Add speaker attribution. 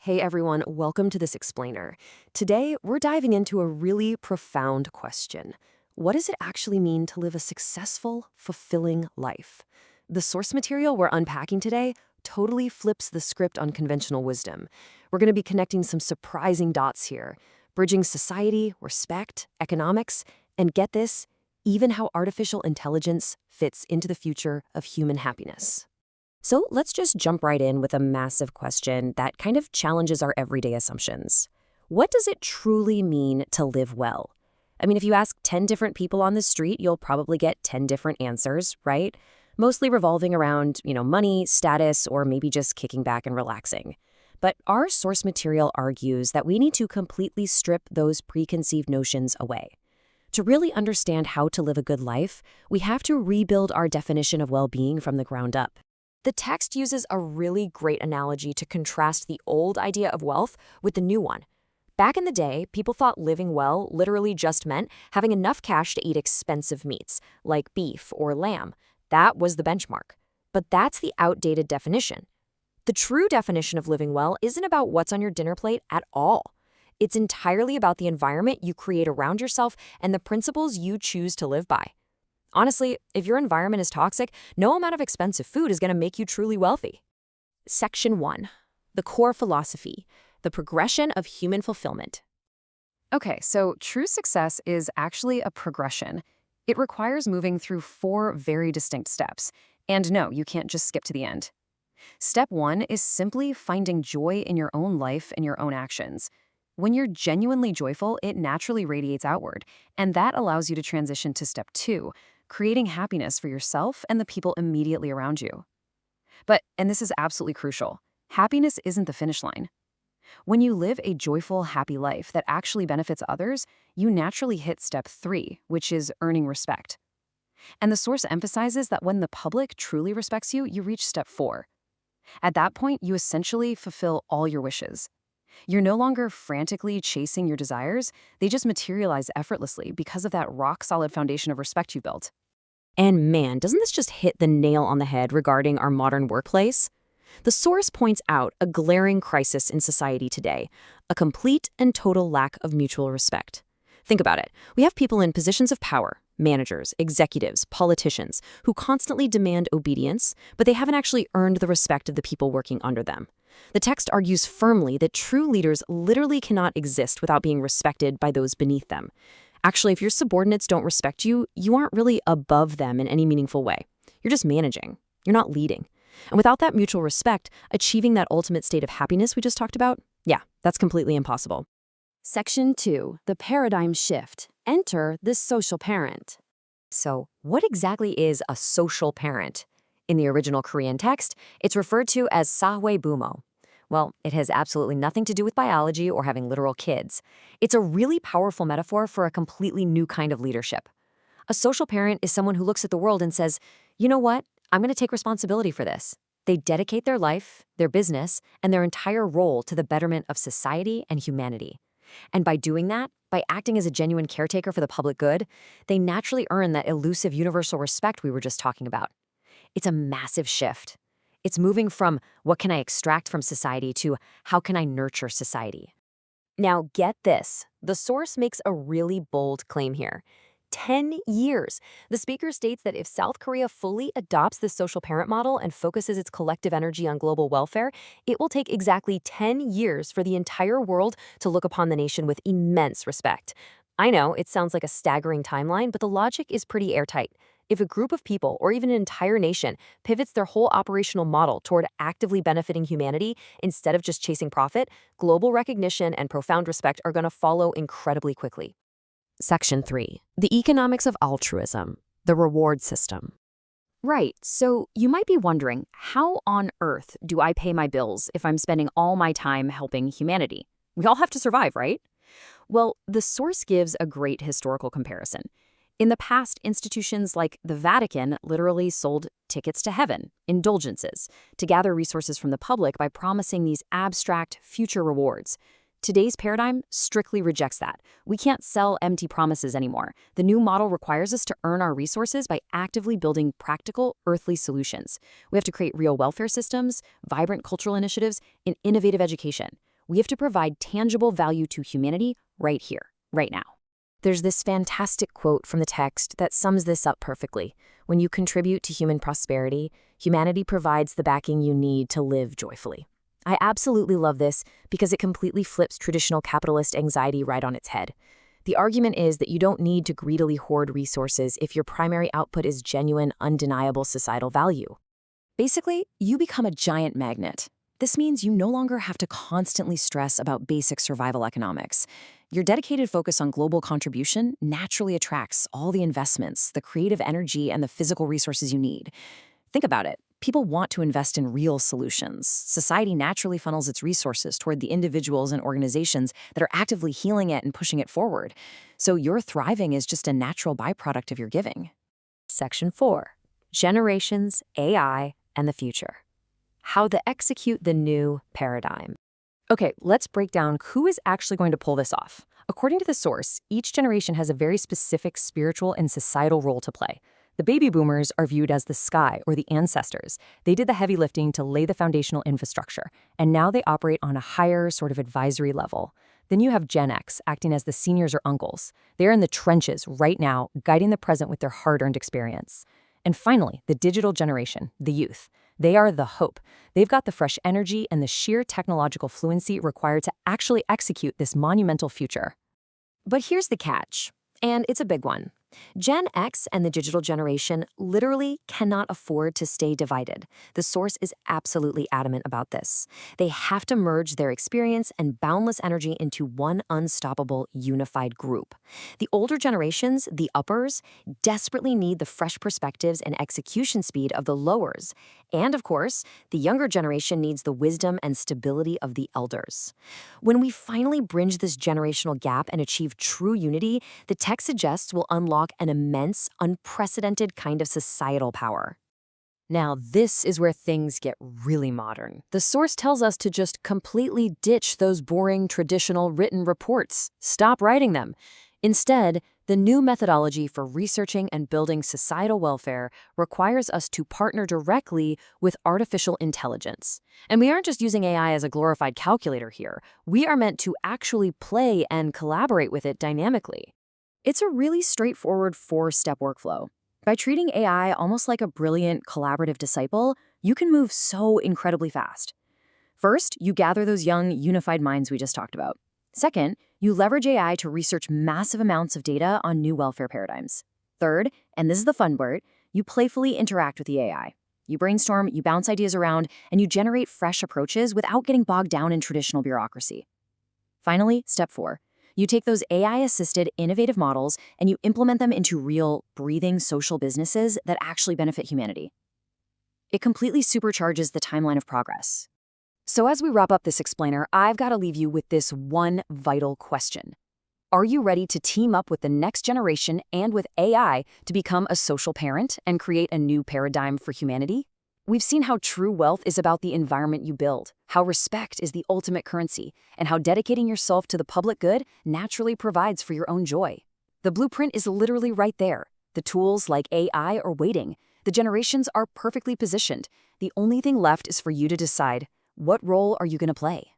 Speaker 1: Hey everyone, welcome to this explainer. Today, we're diving into a really profound question. What does it actually mean to live a successful, fulfilling life? The source material we're unpacking today totally flips the script on conventional wisdom. We're going to be connecting some surprising dots here, bridging society, respect, economics, and get this, even how artificial intelligence fits into the future of human happiness. So let's just jump right in with a massive question that kind of challenges our everyday assumptions. What does it truly mean to live well? I mean, if you ask 10 different people on the street, you'll probably get 10 different answers, right? Mostly revolving around, money, status, or maybe just kicking back and relaxing. But our source material argues that we need to completely strip those preconceived notions away. To really understand how to live a good life, we have to rebuild our definition of well-being from the ground up. The text uses a really great analogy to contrast the old idea of wealth with the new one. Back in the day, people thought living well literally just meant having enough cash to eat expensive meats, like beef or lamb. That was the benchmark. But that's the outdated definition. The true definition of living well isn't about what's on your dinner plate at all. It's entirely about the environment you create around yourself and the principles you choose to live by. Honestly, if your environment is toxic, no amount of expensive food is going to make you truly wealthy. Section 1. The core philosophy, the progression of human fulfillment. Okay, so true success is actually a progression. It requires moving through 4 very distinct steps. And no, you can't just skip to the end. Step 1 is simply finding joy in your own life and your own actions. When you're genuinely joyful, it naturally radiates outward, and that allows you to transition to step 2, creating happiness for yourself and the people immediately around you. But, and this is absolutely crucial, happiness isn't the finish line. When you live a joyful, happy life that actually benefits others, you naturally hit step 3, which is earning respect. And the source emphasizes that when the public truly respects you, you reach step 4. At that point, you essentially fulfill all your wishes. You're no longer frantically chasing your desires, they just materialize effortlessly because of that rock-solid foundation of respect you built. And man, doesn't this just hit the nail on the head regarding our modern workplace? The source points out a glaring crisis in society today, a complete and total lack of mutual respect. Think about it. We have people in positions of power, managers, executives, politicians, who constantly demand obedience, but they haven't actually earned the respect of the people working under them. The text argues firmly that true leaders literally cannot exist without being respected by those beneath them. Actually, if your subordinates don't respect you, you aren't really above them in any meaningful way. You're just managing. You're not leading. And without that mutual respect, achieving that ultimate state of happiness we just talked about, that's completely impossible. Section 2, the paradigm shift. Enter the social parent. So, what exactly is a social parent? In the original Korean text, it's referred to as sahwe bumo. Well, it has absolutely nothing to do with biology or having literal kids. It's a really powerful metaphor for a completely new kind of leadership. A social parent is someone who looks at the world and says, you know what? I'm going to take responsibility for this. They dedicate their life, their business, and their entire role to the betterment of society and humanity. And by doing that, by acting as a genuine caretaker for the public good, they naturally earn that elusive universal respect we were just talking about. It's a massive shift. It's moving from what can I extract from society to how can I nurture society. Now get this, the source makes a really bold claim here. 10 years. The speaker states that if South Korea fully adopts this social parent model and focuses its collective energy on global welfare, it will take exactly 10 years for the entire world to look upon the nation with immense respect. I know it sounds like a staggering timeline, but the logic is pretty airtight. If a group of people, or even an entire nation, pivots their whole operational model toward actively benefiting humanity instead of just chasing profit, global recognition and profound respect are going to follow incredibly quickly. Section 3. The economics of altruism, the reward system. Right, so you might be wondering, how on earth do I pay my bills if I'm spending all my time helping humanity? We all have to survive, right? Well, the source gives a great historical comparison. In the past, institutions like the Vatican literally sold tickets to heaven, indulgences, to gather resources from the public by promising these abstract future rewards. Today's paradigm strictly rejects that. We can't sell empty promises anymore. The new model requires us to earn our resources by actively building practical, earthly solutions. We have to create real welfare systems, vibrant cultural initiatives, and innovative education.
Speaker 2: We have to provide tangible value to humanity right here, right now. There's this fantastic quote from the text that sums this up perfectly. When you contribute to human prosperity, humanity provides the backing you need to live joyfully. I absolutely love this because it completely flips traditional capitalist anxiety right on its head. The argument is that you don't need to greedily hoard resources if your primary output is genuine, undeniable societal value. Basically, you become a giant magnet. This means you no longer have to constantly stress about basic survival economics. Your dedicated focus on global contribution naturally attracts all the investments, the creative energy, and the physical resources you need. Think about it. People want to invest in real solutions. Society naturally funnels its resources toward the individuals and organizations that are actively healing it and pushing it forward. So your thriving is just a natural byproduct of your giving.
Speaker 1: Section 4. Generations, AI, and the future. How to execute the new paradigm. Okay, let's break down who is actually going to pull this off. According to the source, each generation has a very specific spiritual and societal role to play. The baby boomers are viewed as the sky or the ancestors. They did the heavy lifting to lay the foundational infrastructure, and now they operate on a higher sort of advisory level. Then you have Gen X acting as the seniors or uncles. They're in the trenches right now, guiding the present with their hard-earned experience. And finally, the digital generation, the youth. They are the hope. They've got the fresh energy and the sheer technological fluency required to actually execute this monumental future. But here's the catch, and it's a big one. Gen X and the digital generation literally cannot afford to stay divided. The source is absolutely adamant about this. They have to merge their experience and boundless energy into one unstoppable, unified group. The older generations, the uppers, desperately need the fresh perspectives and execution speed of the lowers. And of course, the younger generation needs the wisdom and stability of the elders. When we finally bridge this generational gap and achieve true unity, the text suggests we'll unlock an immense, unprecedented kind of societal power. Now, this is where things get really modern. The source tells us to just completely ditch those boring, traditional written reports. Stop writing them. Instead, the new methodology for researching and building societal welfare requires us to partner directly with artificial intelligence. And we aren't just using AI as a glorified calculator here. We are meant to actually play and collaborate with it dynamically. It's a really straightforward 4-step workflow. By treating AI almost like a brilliant collaborative disciple, you can move so incredibly fast. First, you gather those young, unified minds we just talked about. Second, you leverage AI to research massive amounts of data on new welfare paradigms. Third, and this is the fun part, you playfully interact with the AI. You brainstorm, you bounce ideas around, and you generate fresh approaches without getting bogged down in traditional bureaucracy. Finally, step 4. You take those AI-assisted innovative models and you implement them into real, breathing social businesses that actually benefit humanity. It completely supercharges the timeline of progress. So as we wrap up this explainer, I've got to leave you with this one vital question. Are you ready to team up with the next generation and with AI to become a social parent and create a new paradigm for humanity? We've seen how true wealth is about the environment you build, how respect is the ultimate currency, and how dedicating yourself to the public good naturally provides for your own joy. The blueprint is literally right there. The tools like AI are waiting. The generations are perfectly positioned. The only thing left is for you to decide, what role are you going to play?